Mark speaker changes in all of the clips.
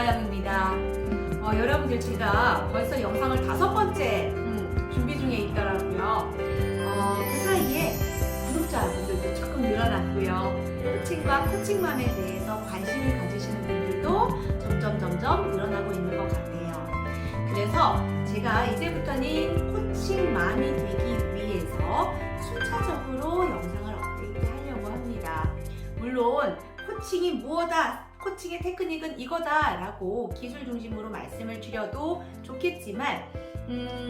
Speaker 1: 이하영입니다. 여러분들 제가 벌써 영상을 5번째 준비 중에 있더라고요. 그 사이에 구독자분들도 조금 늘어났고요. 코칭과 코칭맘에 대해서 관심을 가지시는 분들도 점점 늘어나고 있는 것 같아요. 그래서 제가 이제부터는 코칭맘이 되기 위해서 순차적으로 영상을 업데이트하려고 합니다. 물론 코칭이 무엇이다, 코칭의 테크닉은 이거다 라고 기술 중심으로 말씀을 드려도 좋겠지만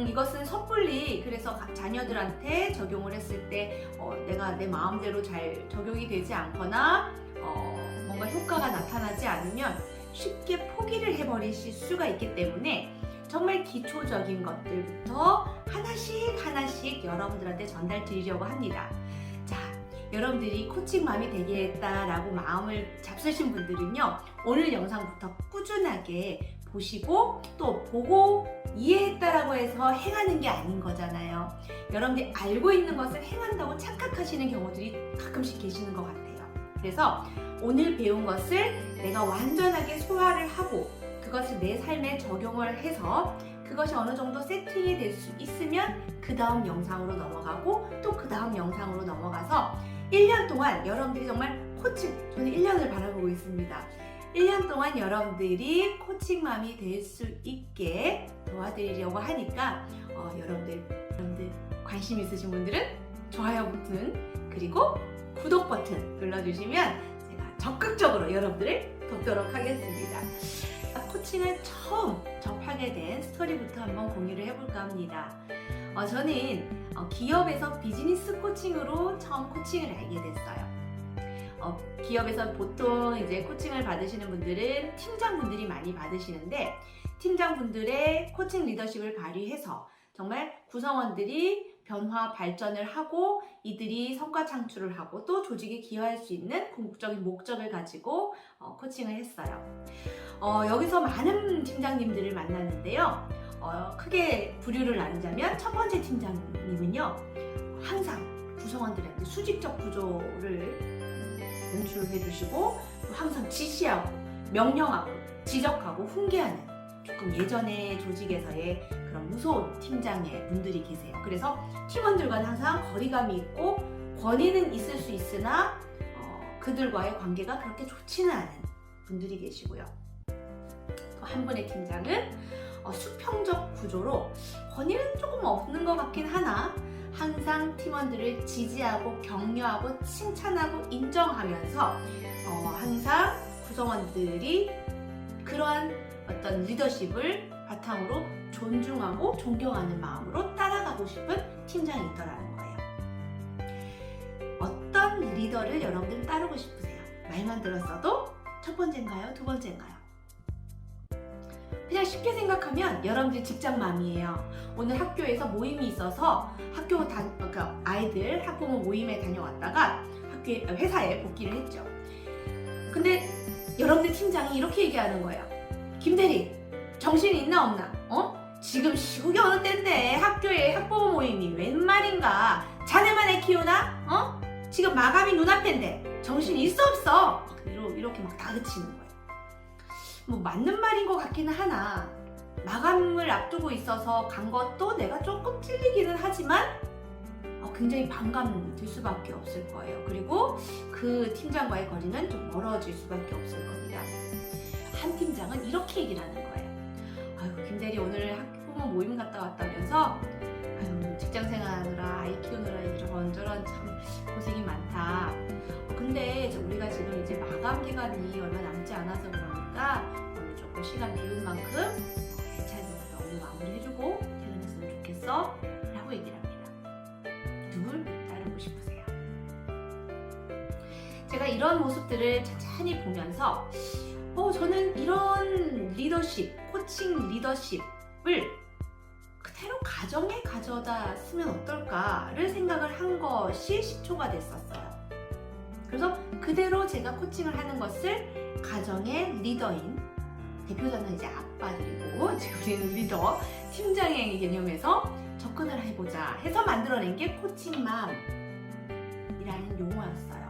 Speaker 1: 이것은 섣불리 그래서 자녀들한테 적용을 했을 때 내가 내 마음대로 잘 적용이 되지 않거나 뭔가 효과가 나타나지 않으면 쉽게 포기를 해버리실 수가 있기 때문에 정말 기초적인 것들부터 하나씩 여러분들한테 전달 드리려고 합니다. 자, 여러분들이 코칭맘이 되겠다라고 마음을 잡수신 분들은요, 오늘 영상부터 꾸준하게 보시고 또 보고 이해했다라고 해서 행하는 게 아닌 거잖아요. 여러분들이 알고 있는 것을 행한다고 착각하시는 경우들이 가끔씩 계시는 것 같아요. 그래서 오늘 배운 것을 내가 완전하게 소화를 하고 그것을 내 삶에 적용을 해서 그것이 어느 정도 세팅이 될 수 있으면 그 다음 영상으로 넘어가고 또 그 다음 영상으로 넘어가서 1년 동안 여러분들이 정말 저는 1년을 바라보고 있습니다. 1년 동안 여러분들이 코칭맘이 될 수 있게 도와드리려고 하니까 여러분들 관심 있으신 분들은 좋아요 버튼 그리고 구독 버튼 눌러주시면 제가 적극적으로 여러분들을 돕도록 하겠습니다. 코칭을 처음 접하게 된 스토리부터 한번 공유를 해볼까 합니다. 저는 기업에서 비즈니스 코칭으로 처음 코칭을 알게 됐어요. 기업에서 보통 이제 코칭을 받으시는 분들은 팀장분들이 많이 받으시는데 팀장분들의 코칭 리더십을 발휘해서 정말 구성원들이 변화 발전을 하고 이들이 성과 창출을 하고 또 조직에 기여할 수 있는 궁극적인 목적을 가지고 코칭을 했어요. 여기서 많은 팀장님들을 만났는데요. 크게 부류를 나누자면 첫 번째 팀장님은요, 항상 구성원들한테 수직적 구조를 연출해 주시고 항상 지시하고 명령하고 지적하고 훈계하는 조금 예전의 조직에서의 그런 무서운 팀장의 분들이 계세요. 그래서 팀원들과는 항상 거리감이 있고 권위는 있을 수 있으나 그들과의 관계가 그렇게 좋지는 않은 분들이 계시고요. 또 한 분의 팀장은 수평적 구조로 권위는 조금 없는 것 같긴 하나 항상 팀원들을 지지하고 격려하고 칭찬하고 인정하면서 항상 구성원들이 그러한 어떤 리더십을 바탕으로 존중하고 존경하는 마음으로 따라가고 싶은 팀장이 있더라는 거예요. 어떤 리더를 여러분들은 따르고 싶으세요? 말만 들었어도 첫 번째인가요? 두 번째인가요? 그냥 쉽게 생각하면 여러분들 직장맘이에요. 오늘 학교에서 모임이 있어서 그러니까 아이들 학부모 모임에 다녀왔다가 회사에 복귀를 했죠. 근데 여러분들 팀장이 이렇게 얘기하는 거예요. 김대리, 정신이 있나 없나? 지금 시국이 어느 때인데 학교에 학부모 모임이 웬 말인가? 자네만 애 키우나? 지금 마감이 눈앞인데 정신이 있어 없어? 이렇게 막 다그치는 거예요. 뭐 맞는 말인 것 같기는 하나 마감을 앞두고 있어서 간 것도 내가 조금 찔리기는 하지만 굉장히 반감될 수밖에 없을 거예요. 그리고 그 팀장과의 거리는 좀 멀어질 수밖에 없을 겁니다. 한 팀장은 이렇게 얘기를 하는 거예요. 아유, 김대리 오늘 학부모 모임 갔다 왔다면서 직장 생활하느라 아이 키우느라 이런저런 참 고생이 많다. 근데 우리가 지금 이제 마감 기간이 얼마 남지 않아서 그러니까 오늘 조금 시간 비운 만큼 애착적으로 오늘 마무리해주고 퇴근했으면 좋겠어 라고 얘기를 합니다. 누굴 따르고 싶으세요? 제가 이런 모습들을 천천히 보면서 저는 이런 리더십, 코칭 리더십을 그대로 가정에 가져다 쓰면 어떨까를 생각을 한 것이 10초가 됐었어요. 그래서 그대로 제가 코칭을 하는 것을 가정의 리더인, 대표자는 이제 아빠들이고 지금 우리는 리더, 팀장의 개념에서 접근을 해보자 해서 만들어낸 게 코칭맘이라는 용어였어요.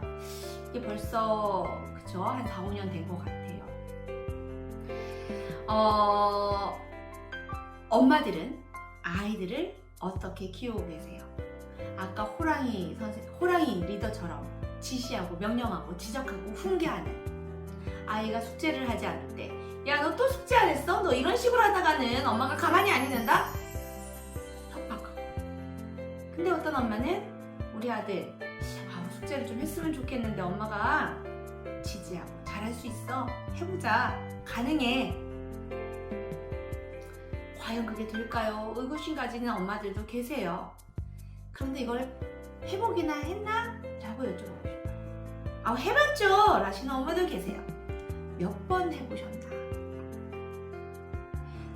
Speaker 1: 이게 벌써 한 4, 5년 된 것 같아요. 엄마들은 아이들을 어떻게 키우고 계세요? 아까 호랑이 리더처럼 지시하고 명령하고 지적하고 훈계하는 아이가 숙제를 하지 않을 때, 야, 너 또 숙제 안 했어? 너 이런 식으로 하다가는 엄마가 가만히 안 있는다? 협박하고. 근데 어떤 엄마는 우리 아들 숙제를 좀 했으면 좋겠는데 엄마가 지지하고 잘할 수 있어, 해보자, 가능해. 과연 그게 될까요? 의구심 가지는 엄마들도 계세요. 그런데 이걸 해보기나 했나? 라고 여쭤보고 싶어요. 해봤죠! 라시는 엄마들 계세요. 몇 번 해보셨나?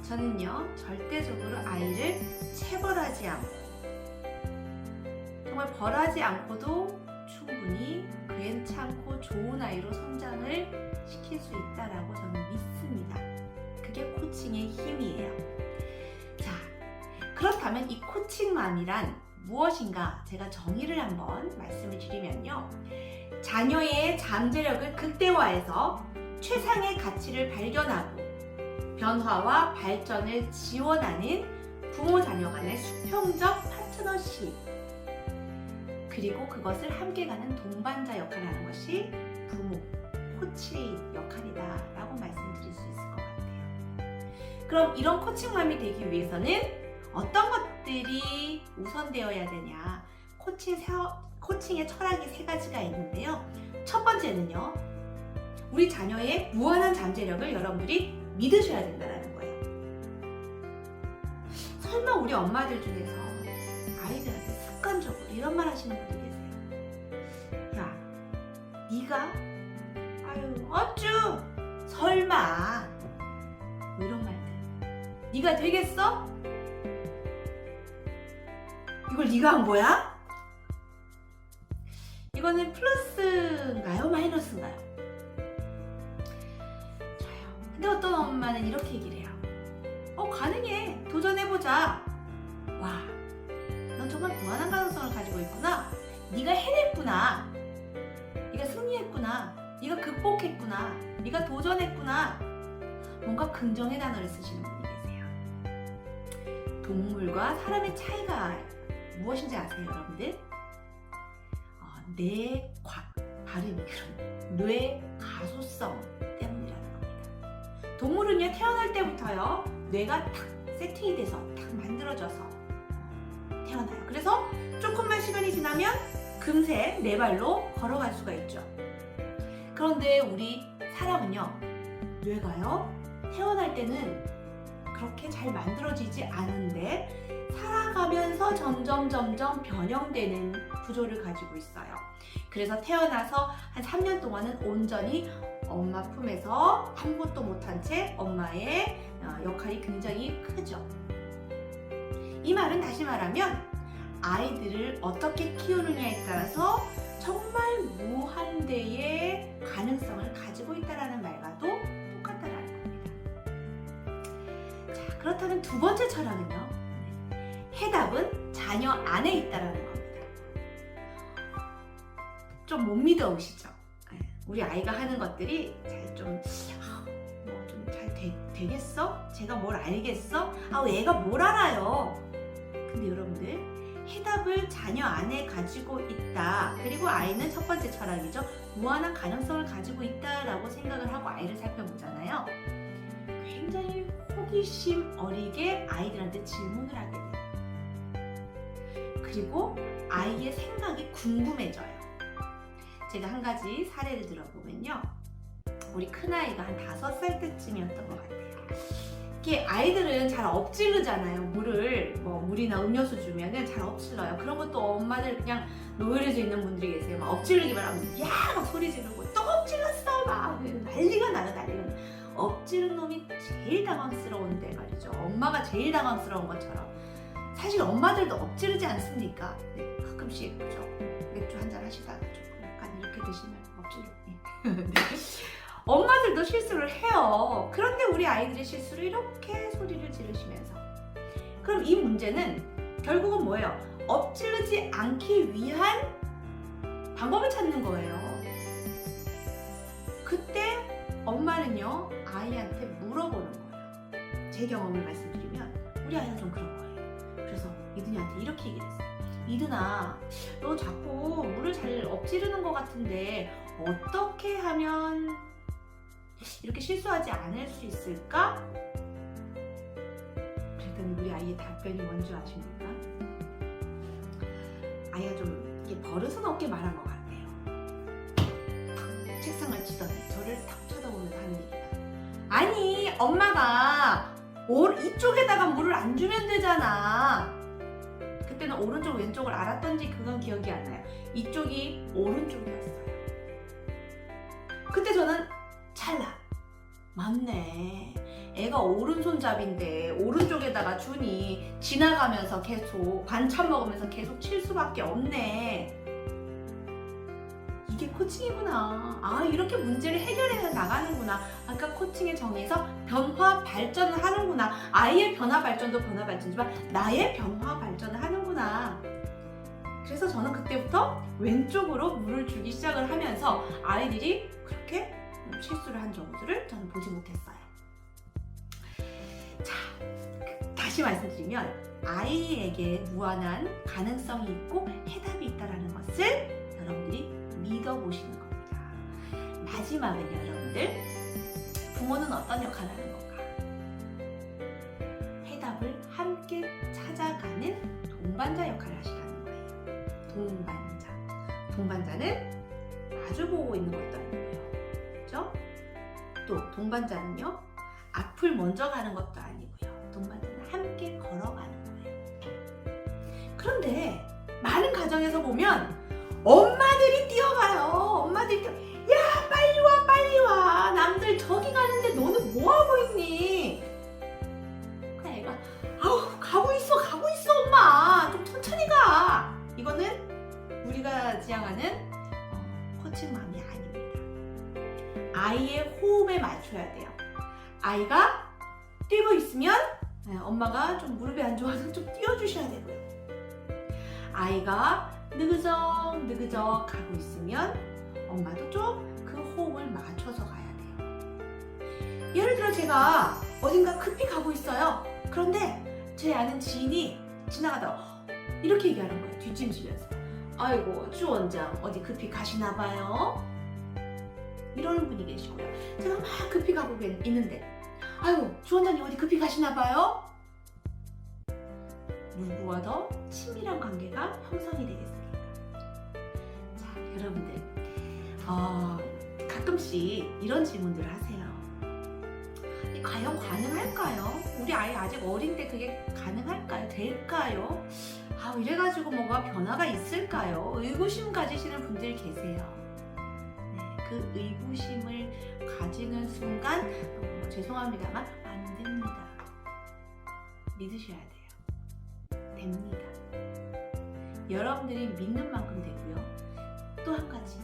Speaker 1: 저는요, 절대적으로 아이를 체벌하지 않고, 정말 벌하지 않고도 충분히 괜찮고 좋은 아이로 성장을 시킬 수 있다라고 저는 믿습니다. 그게 코칭의 힘이에요. 자, 그렇다면 이 코칭맘이란 무엇인가? 제가 정의를 한번 말씀을 드리면요, 자녀의 잠재력을 극대화해서 최상의 가치를 발견하고 변화와 발전을 지원하는 부모 자녀 간의 수평적 파트너십, 그리고 그것을 함께 가는 동반자 역할을 하는 것이 부모, 코치 역할이다 라고 말씀드릴 수 있을 것 같아요. 그럼 이런 코칭맘이 되기 위해서는 어떤 것들이 우선되어야 되냐? 코칭의 철학이 3가지가 있는데요. 첫 번째는요, 우리 자녀의 무한한 잠재력을 여러분들이 믿으셔야 된다는 거예요. 설마 우리 엄마들 중에서 아이들한테 습관적으로 이런 말 하시는 분들 계세요. 야, 네가 어쭈 설마 뭐 이런 말들. 네가 되겠어? 이걸 네가 한 거야? 이거는 플러스인가요? 마이너스인가요? 근데 어떤 엄마는 이렇게 얘기를 해요. 가능해. 도전해보자. 와, 넌 정말 무한한 가능성을 가지고 있구나. 네가 해냈구나. 네가 승리했구나. 네가 극복했구나. 네가 도전했구나. 뭔가 긍정의 단어를 쓰시는 분이 계세요. 동물과 사람의 차이가 무엇인지 아세요, 여러분들? 발음이 그런 뇌 가소성 때문이라는 겁니다. 동물은요, 태어날 때부터요, 뇌가 탁 세팅이 돼서 탁 만들어져서 태어나요. 그래서 조금만 시간이 지나면 금세 4발로 걸어갈 수가 있죠. 그런데 우리 사람은요, 뇌가요, 태어날 때는 그렇게 잘 만들어지지 않은데 살아가면서 점점 변형되는 구조를 가지고 있어요. 그래서 태어나서 한 3년 동안은 온전히 엄마 품에서 아무것도 못한 채 엄마의 역할이 굉장히 크죠. 이 말은 다시 말하면 아이들을 어떻게 키우느냐에 따라서 정말 무한대의 가능성을 가지고 있다는 말과도 똑같다는 겁니다. 자, 그렇다면 두 번째 철학은요, 해답은 자녀 안에 있다는 겁니다. 좀 못 믿어오시죠? 우리 아이가 하는 것들이 좀 잘 되겠어? 제가 뭘 알겠어? 얘가 뭘 알아요? 근데 여러분들, 해답을 자녀 안에 가지고 있다. 그리고 아이는 첫 번째 철학이죠. 무한한 가능성을 가지고 있다라고 생각을 하고 아이를 살펴보잖아요. 굉장히 호기심 어리게 아이들한테 질문을 하게 돼요. 그리고 아이의 생각이 궁금해져요. 제가 한 가지 사례를 들어보면요, 우리 큰아이가 한 5살 때쯤이었던 것 같아요. 이렇게 아이들은 잘 엎질르잖아요. 물이나 음료수 주면은 잘 엎질러요. 그런 것도 엄마들 그냥 노예해져 있는 분들이 계세요. 막 엎질르기만 하면 막 소리 지르고 또 엎질렀어 막 난리가 나요. 엎질른 놈이 제일 당황스러운데 말이죠. 엄마가 제일 당황스러운 것처럼 사실 엄마들도 엎지르지 않습니까? 네, 가끔씩 그죠? 맥주 한잔 하시다가 조금 약간 이렇게 드시면 엎지르고 네. 엄마들도 실수를 해요. 그런데 우리 아이들의 실수를 이렇게 소리를 지르시면서, 그럼 이 문제는 결국은 뭐예요? 엎지르지 않기 위한 방법을 찾는 거예요. 그때 엄마는요, 아이한테 물어보는 거예요. 제 경험을 말씀드리면 우리 아이가 좀 그런 거예요. 그래서 이든이한테 이렇게 얘기를 했어요. 이든아, 너 자꾸 물을 잘 엎지르는 것 같은데 어떻게 하면 이렇게 실수하지 않을 수 있을까? 그랬더니 우리 아이의 답변이 뭔지 아십니까? 아이가 좀 이게 버릇은 없게 말한 것 같아요. 책상을 치더니 저를 탁 쳐다보면서 하는 얘기가, 아니 엄마가 이쪽에다가 물을 안 주면 되잖아. 그때는 오른쪽 왼쪽을 알았던지 그건 기억이 안 나요. 이쪽이 오른쪽이었어요. 그때 저는 찰나, 맞네, 애가 오른손잡인데 오른쪽에다가 주니 지나가면서 계속 반찬 먹으면서 계속 칠 수밖에 없네. 이게 코칭이구나. 아, 이렇게 문제를 해결해 나가는구나. 아까 코칭의 정의에서 변화 발전을 하는구나. 아이의 변화 발전도 변화 발전이지만 나의 변화 발전을 하는구나. 그래서 저는 그때부터 왼쪽으로 물을 주기 시작을 하면서 아이들이 그렇게 실수를 한 정도를 저는 보지 못했어요. 자, 다시 말씀드리면 아이에게 무한한 가능성이 있고 해답이 있다는 것을 여러분들이 믿어보시는 겁니다. 마지막은 여러분들, 부모는 어떤 역할을 하는 건가? 해답을 함께 찾아가는 동반자 역할을 하시라는 거예요. 동반자. 동반자는 마주보고 있는 것도 아니고요. 그렇죠? 또 동반자는요, 앞을 먼저 가는 것도 아니고요. 동반자는 함께 걸어가는 거예요. 그런데 많은 가정에서 보면 엄마들이 뛰어가요. 엄마들이 뛰어, 야 빨리 와 빨리 와, 남들 저기 가는데 너는 뭐하고 있니? 그 애가, 아우 가고 있어 엄마, 좀 천천히 가. 이거는 우리가 지향하는 코칭맘이 아닙니다. 아이의 호흡에 맞춰야 돼요. 아이가 뛰고 있으면 엄마가 좀 무릎이 안 좋아서 좀 띄워주셔야 되고요. 아이가 느그적 가고 있으면 엄마도 좀 그 호흡을 맞춰서 가야 돼요. 예를 들어 제가 어딘가 급히 가고 있어요. 그런데 제 아는 지인이 지나가다가 이렇게 얘기하는 거예요. 뒷짐지면서, 아이고 주 원장 어디 급히 가시나 봐요? 이러는 분이 계시고요. 제가 막 급히 가고 있는데, 아이고 주 원장님 어디 급히 가시나 봐요? 누구와 더 친밀한 관계가 형성이 되겠습니까? 자, 여러분들, 가끔씩 이런 질문들을 하세요. 과연 가능할까요? 우리 아이 아직 어린데 그게 가능할까요? 될까요? 이래가지고 뭐가 변화가 있을까요? 의구심 가지시는 분들 계세요. 네, 그 의구심을 가지는 순간 죄송합니다만 안 됩니다. 믿으셔야 돼요. 됩니다. 여러분들이 믿는 만큼 되고요. 또 한 가지,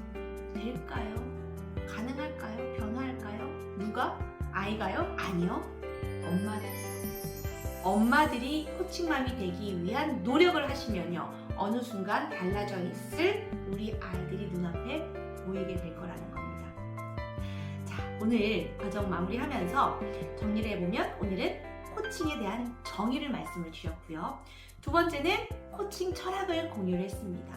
Speaker 1: 될까요? 가능할까요? 변화할까요? 누가? 아이가요? 아니요. 엄마들이 코칭맘이 되기 위한 노력을 하시면요, 어느 순간 달라져 있을 우리 아이들이 눈앞에 보이게 될 거라는 겁니다. 자, 오늘 과정 마무리하면서 정리를 해보면, 오늘은 코칭에 대한 정의를 말씀을 주셨고요. 두 번째는 코칭 철학을 공유를 했습니다.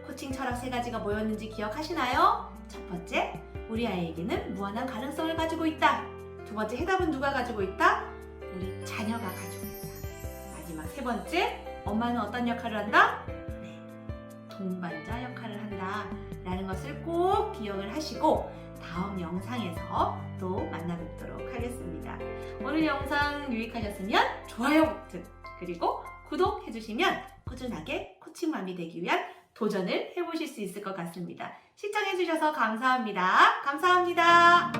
Speaker 1: 코칭 철학 3가지가 뭐였는지 기억하시나요? 첫 번째, 우리 아이에게는 무한한 가능성을 가지고 있다. 두 번째, 해답은 누가 가지고 있다? 우리 자녀가 가지고 있다. 마지막 3번째, 엄마는 어떤 역할을 한다? 네, 동반자 역할을 한다 라는 것을 꼭 기억을 하시고 다음 영상에서 또 만나뵙도록 하겠습니다. 오늘 영상 유익하셨으면 좋아요 버튼, 그리고 구독해주시면 꾸준하게 코칭맘이 되기 위한 도전을 해보실 수 있을 것 같습니다. 시청해주셔서 감사합니다. 감사합니다.